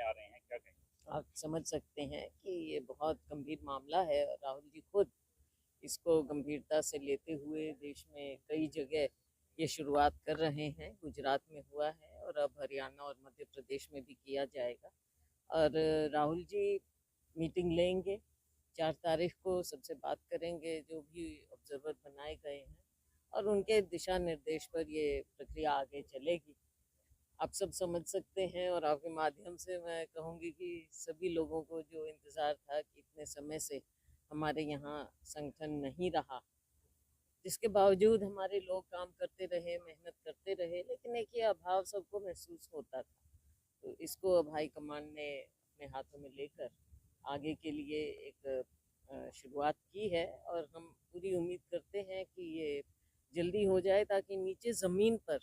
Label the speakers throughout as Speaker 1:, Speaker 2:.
Speaker 1: आ रहे हैं, क्या कहेंगे?
Speaker 2: आप समझ सकते हैं कि ये बहुत गंभीर मामला है और राहुल जी खुद इसको गंभीरता से लेते हुए देश में कई जगह ये शुरुआत कर रहे हैं। गुजरात में हुआ है और अब हरियाणा और मध्य प्रदेश में भी किया जाएगा। और राहुल जी मीटिंग लेंगे, 4 तारीख को सबसे बात करेंगे जो भी ऑब्जर्वर बनाए गए हैं, और उनके दिशा निर्देश पर ये प्रक्रिया आगे चलेगी। आप सब समझ सकते हैं और आपके माध्यम से मैं कहूँगी कि सभी लोगों को जो इंतज़ार था कि इतने समय से हमारे यहाँ संगठन नहीं रहा, जिसके बावजूद हमारे लोग काम करते रहे, मेहनत करते रहे, लेकिन एक ये अभाव सबको महसूस होता था। तो इसको अब हाईकमान ने अपने हाथों में लेकर आगे के लिए एक शुरुआत की है, और हम पूरी उम्मीद करते हैं कि ये जल्दी हो जाए ताकि नीचे ज़मीन पर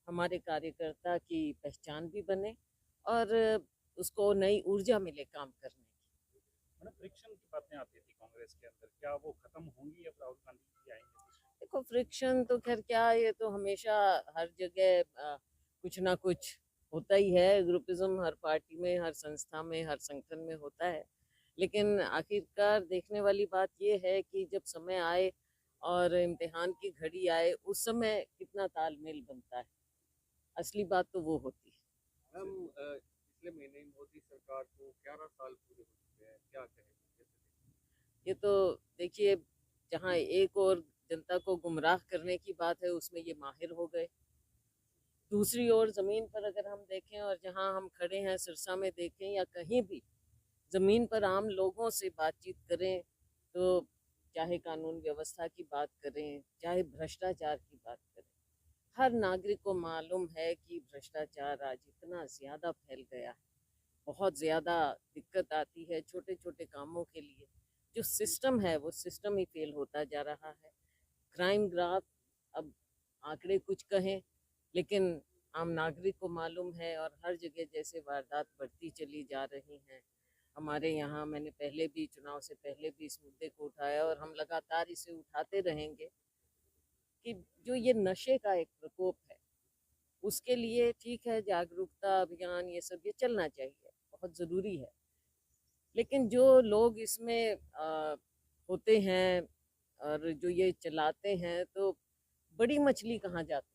Speaker 2: हमारे कार्यकर्ता की पहचान भी बने और उसको नई ऊर्जा मिले काम करने की।
Speaker 1: मैडम, फ्रिक्शन की बातें आती थी कांग्रेस के अंदर, क्या वो खत्म होंगी अब राहुल गांधी जी आएंगे तो?
Speaker 2: देखो, फ्रिक्शन तो खैर क्या, ये तो हमेशा हर जगह कुछ ना कुछ होता ही है। ग्रुपिज्म हर पार्टी में, हर संस्था में, हर संगठन में होता है। लेकिन आखिरकार देखने वाली बात ये है कि जब समय आए और इम्तिहान की घड़ी आए, उस समय कितना तालमेल बनता है, असली बात तो वो होती है।
Speaker 3: हम पिछले महीने ही मोदी सरकार को 11 साल पूरे हो चुके हैं, क्या कहेंगे, कैसे देखें?
Speaker 2: ये तो देखिए, जहाँ एक और जनता को गुमराह करने की बात है, उसमें ये माहिर हो गए। दूसरी ओर ज़मीन पर अगर हम देखें और जहाँ हम खड़े हैं सिरसा में देखें या कहीं भी ज़मीन पर आम लोगों से बातचीत करें, तो चाहे कानून व्यवस्था की बात करें, चाहे भ्रष्टाचार की बात करें, हर नागरिक को मालूम है कि भ्रष्टाचार आज इतना ज़्यादा फैल गया है। बहुत ज़्यादा दिक्कत आती है छोटे छोटे कामों के लिए। जो सिस्टम है वो सिस्टम ही फेल होता जा रहा है। क्राइम ग्राफ, अब आंकड़े कुछ कहें, लेकिन आम नागरिक को मालूम है, और हर जगह जैसे वारदात बढ़ती चली जा रही हैं। हमारे यहाँ मैंने पहले भी, चुनाव से पहले भी इस मुद्दे को उठाया और हम लगातार इसे उठाते रहेंगे कि जो ये नशे का एक प्रकोप है, उसके लिए ठीक है जागरूकता अभियान ये सब ये चलना चाहिए, बहुत ज़रूरी है। लेकिन जो लोग इसमें होते हैं और जो ये चलाते हैं, तो बड़ी मछली कहाँ जाती है?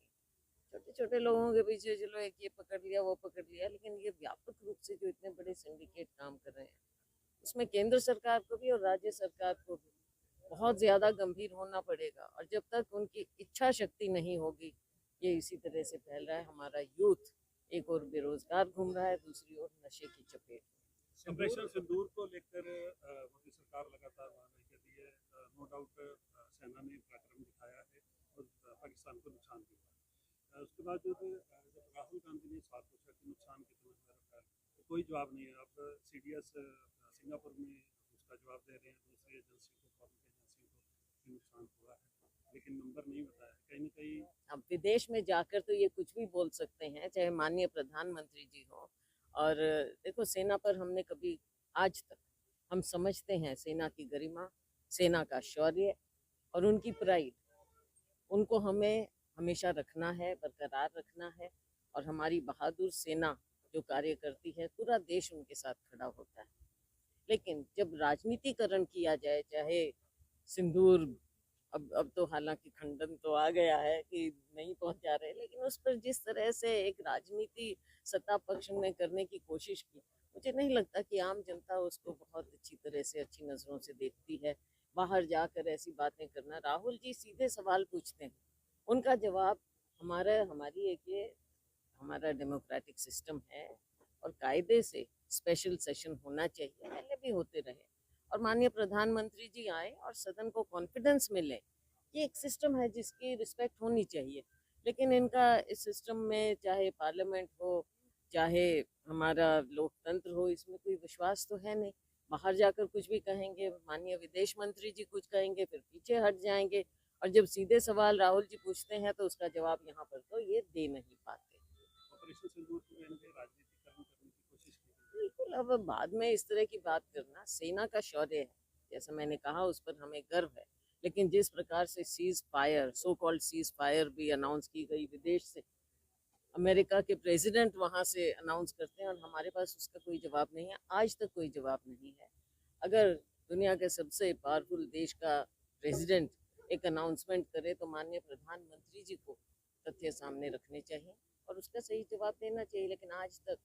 Speaker 2: छोटे छोटे लोगों के पीछे चलो एक ये पकड़ लिया वो पकड़ लिया, लेकिन ये व्यापक रूप से जो इतने बड़े सिंडिकेट काम कर रहे हैं, उसमें केंद्र सरकार को भी और राज्य सरकार को भी बहुत ज़्यादा गंभीर होना पड़ेगा। और जब तक उनकी इच्छा शक्ति नहीं होगी, ये इसी तरह से फैल रहा है। हमारा यूथ एक और बेरोजगार घूम रहा है, दूसरी ओर नशे की चपेट में।
Speaker 4: ऑपरेशन सिंदूर को लेकर मोदी सरकार लगातार बयान देती है। नो डाउट सेना ने पराक्रम दिखाया है और पाकिस्तान को नुकसान भी हुआ। उसके बाद जब राहुल गांधी ने सवाल पूछा कि नुकसान कितना हुआ रखा है, तो कोई जवाब नहीं है। अब CDS सिंगापुर में उसका जवाब दे रहे हैं, दूसरी एजेंसी को, फॉरेन एजेंसी को, कि नुकसान हुआ है, लेकिन नंबर नहीं बताया। कहीं ना कहीं
Speaker 2: अब विदेश में जाकर तो ये कुछ भी बोल सकते हैं, चाहे माननीय प्रधानमंत्री जी हो। और देखो, सेना पर हमने कभी आज तक, हम समझते हैं सेना की गरिमा, सेना का शौर्य और उनकी प्राइड, उनको हमें हमेशा रखना है, बरकरार रखना है। और हमारी बहादुर सेना जो कार्य करती है, पूरा देश उनके साथ खड़ा होता है। लेकिन जब राजनीतिकरण किया जाए, चाहे सिंदूर, अब तो हालांकि खंडन तो आ गया है कि नहीं पहुंचा रहे, लेकिन उस पर जिस तरह से एक राजनीति सत्ता पक्ष ने करने की कोशिश की, मुझे नहीं लगता कि आम जनता उसको बहुत अच्छी तरह से, अच्छी नज़रों से देखती है। बाहर जाकर ऐसी बातें करना, राहुल जी सीधे सवाल पूछते हैं, उनका जवाब हमारी एक ये हमारा डेमोक्रेटिक सिस्टम है, और कायदे से स्पेशल सेशन होना चाहिए, पहले भी होते रहे, और माननीय प्रधानमंत्री जी आए और सदन को कॉन्फिडेंस मिले। ये एक सिस्टम है जिसकी रिस्पेक्ट होनी चाहिए। लेकिन इनका इस सिस्टम में, चाहे पार्लियामेंट हो, चाहे हमारा लोकतंत्र हो, इसमें कोई विश्वास तो है नहीं। बाहर जाकर कुछ भी कहेंगे, माननीय विदेश मंत्री जी कुछ कहेंगे, फिर पीछे हट जाएंगे, और जब सीधे सवाल राहुल जी पूछते हैं तो उसका जवाब यहाँ पर तो ये दे नहीं पाते।
Speaker 4: ऑपरेशन सिंदूर को इनके राजनीतिकरण करने की कोशिश की गई।
Speaker 2: बिल्कुल, अब बाद में इस तरह की बात करना, सेना का शौर्य है, जैसा मैंने कहा, उस पर हमें गर्व है। लेकिन जिस प्रकार से cease fire, so called cease fire भी अनाउंस की गई विदेश से, अमेरिका के प्रेसिडेंट वहाँ से अनाउंस करते हैं और हमारे पास उसका कोई जवाब नहीं है, आज तक कोई जवाब नहीं है। अगर दुनिया के सबसे पावरफुल देश का प्रेसिडेंट एक अनाउंसमेंट करे तो माननीय प्रधानमंत्री जी को तथ्य सामने रखने चाहिए और उसका सही जवाब देना चाहिए, लेकिन आज तक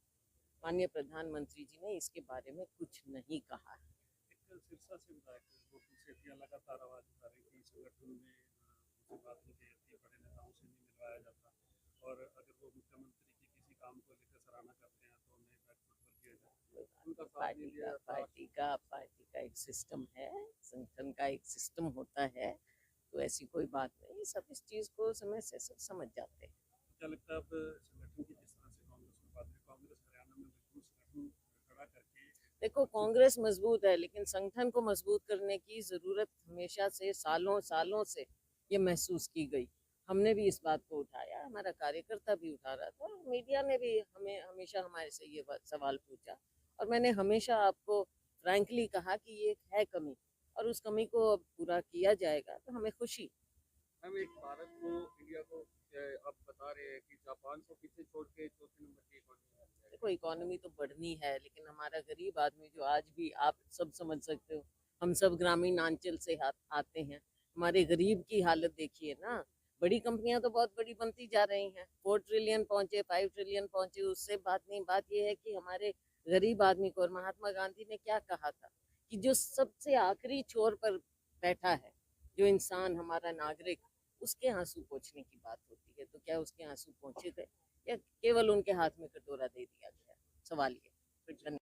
Speaker 2: माननीय प्रधानमंत्री जी ने इसके बारे में कुछ नहीं कहा है।
Speaker 4: एक सिरसा से विधायक गोकुल सेठिया लगातार आवाज उठा रही थी संगठन में उनसे बात नहीं की जाती, बड़े नेताओं से नहीं मिलवाया जाता और अगर वो मुख्यमंत्री की किसी काम को लेकर सराहना करते हैं तो उन्हें बैकफुट पर किया जाता है। उनका साथ नहीं लिया जाता।
Speaker 2: पार्टी का एक सिस्टम है, संगठन का एक सिस्टम होता है, तो ऐसी कोई बात नहीं, सब इस चीज़ को समय से सब समझ जाते हैं।
Speaker 4: क्या लगता है अब संगठन की जिस तरह से कांग्रेस में बात है, कांग्रेस हरियाणा में मजबूत संगठन खड़ा करके
Speaker 2: देखो, कांग्रेस मजबूत है लेकिन संगठन को मजबूत करने की ज़रूरत हमेशा से सालों से ये महसूस की गई। हमने भी इस बात को उठाया, हमारा कार्यकर्ता भी उठा रहा था, मीडिया ने भी हमें हमेशा हमारे से ये सवाल पूछा और मैंने हमेशा आपको फ्रैंकली कहा कि ये है कमी और उस कमी को अब पूरा किया जाएगा तो हमें खुशी।
Speaker 3: हम एक भारत को, इंडिया को आप बता रहे हैं कि जापान को पीछे छोड़ के चौथे नंबर की इकोनॉमी है।
Speaker 2: देखो, इकोनॉमी तो बढ़नी है लेकिन हमारा गरीब आदमी जो आज भी आप सब समझ सकते हो, हम सब ग्रामीण अंचल से आते हैं, हमारे गरीब की हालत देखिए ना। बड़ी कंपनियां तो बहुत बड़ी बनती जा रही हैं, 4 ट्रिलियन पहुंचे, 5 ट्रिलियन पहुंचे, उससे बात नहीं। बात यह है कि हमारे गरीब आदमी को, और महात्मा गांधी ने क्या कहा था कि जो सबसे आखिरी छोर पर बैठा है, जो इंसान हमारा नागरिक, उसके आंसू पोंछने की बात होती है। तो क्या उसके आंसू पोंछे गए या केवल उनके हाथ में कटोरा दे दिया गया? सवाल ये।